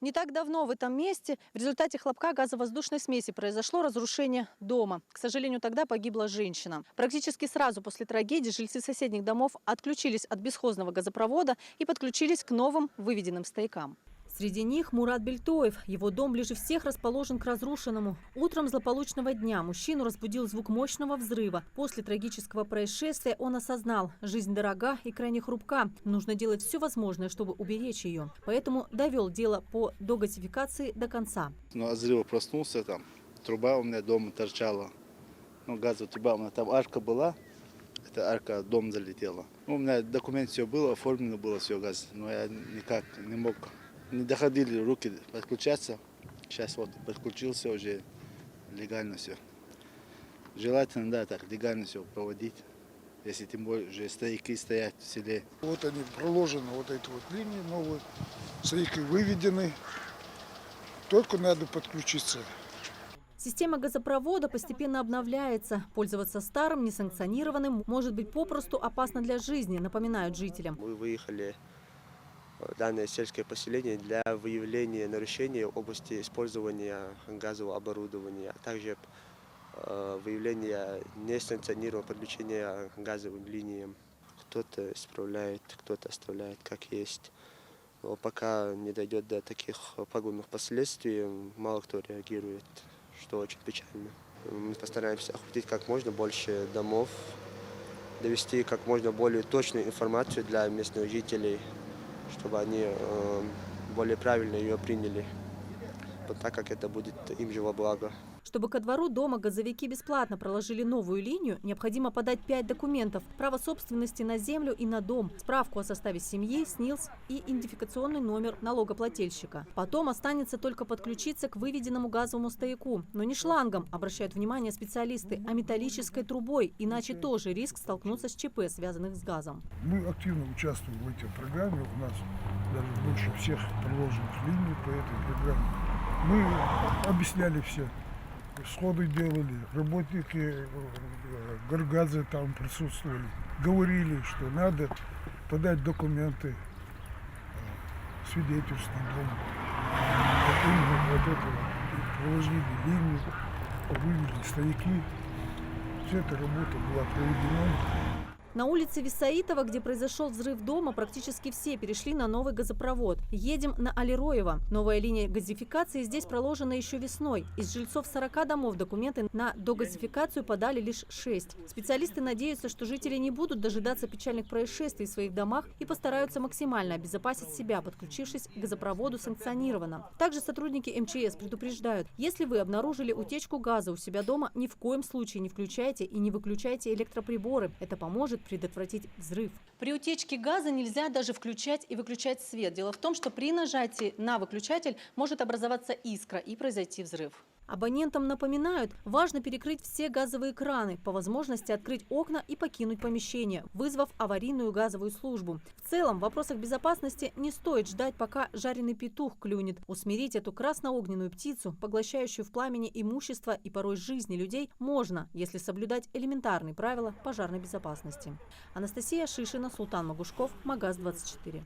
Не так давно в этом месте в результате хлопка газовоздушной смеси произошло разрушение дома. К сожалению, тогда погибла женщина. Практически сразу после трагедии жильцы соседних домов отключились от бесхозного газопровода и подключились к новым выведенным стоякам. Среди них Мурат Бельтоев. Его дом ближе всех расположен к разрушенному. Утром злополучного дня мужчину разбудил звук мощного взрыва. После трагического происшествия он осознал – жизнь дорога и крайне хрупка. Нужно делать все возможное, чтобы уберечь ее. Поэтому довел дело по догазификации до конца. От взрыва проснулся, там труба у меня дома торчала. Газовая труба, у меня там арка была. Эта арка в дом залетела. У меня документ все было, оформлено было все газ. Но я никак не мог. Не доходили руки подключаться. Сейчас вот подключился уже легально все. Желательно, да, так легально все проводить. Если тем более уже стояки стоят в селе. Вот они проложены, вот эти вот линии новые, стояки выведены. Только надо подключиться. Система газопровода постепенно обновляется. Пользоваться старым, несанкционированным может быть попросту опасно для жизни, напоминают жителям. Мы выехали в данное сельское поселение для выявления нарушений в области использования газового оборудования, а также выявления несанкционированного подключения к газовым линиям. Кто-то исправляет, кто-то оставляет как есть. Но пока не дойдет до таких пагубных последствий, мало кто реагирует, что очень печально. Мы постараемся охватить как можно больше домов, довести как можно более точную информацию для местных жителей, чтобы они более правильно ее приняли, так как это будет им же во благо. Чтобы ко двору дома газовики бесплатно проложили новую линию, необходимо подать 5 документов: право собственности на землю и на дом, справку о составе семьи, СНИЛС и идентификационный номер налогоплательщика. Потом останется только подключиться к выведенному газовому стояку. Но не шлангом, обращают внимание специалисты, а металлической трубой, иначе тоже риск столкнуться с ЧП, связанных с газом. Мы активно участвуем в этой программе. У нас даже больше всех проложенных линий по этой программе. Мы объясняли все. Сходы делали, работники Горгаза там присутствовали. Говорили, что надо подать документы, свидетельство дома. Вот это проложили линию, вывели стояки. Вся эта работа была проведена. На улице Висаитова, где произошел взрыв дома, практически все перешли на новый газопровод. Едем на Алироева. Новая линия газификации здесь проложена еще весной. Из жильцов 40 домов документы на догазификацию подали лишь 6. Специалисты надеются, что жители не будут дожидаться печальных происшествий в своих домах и постараются максимально обезопасить себя, подключившись к газопроводу санкционированно. Также сотрудники МЧС предупреждают, если вы обнаружили утечку газа у себя дома, ни в коем случае не включайте и не выключайте электроприборы. Это поможет предотвратить взрыв. При утечке газа нельзя даже включать и выключать свет. Дело в том, что при нажатии на выключатель может образоваться искра и произойти взрыв. Абонентам напоминают, важно перекрыть все газовые краны, по возможности открыть окна и покинуть помещение, вызвав аварийную газовую службу. В целом, в вопросах безопасности не стоит ждать, пока жареный петух клюнет. Усмирить эту красноогненную птицу, поглощающую в пламени имущество и порой жизни людей, можно, если соблюдать элементарные правила пожарной безопасности. Анастасия Шишина, Султан Магушков, Магаз 24.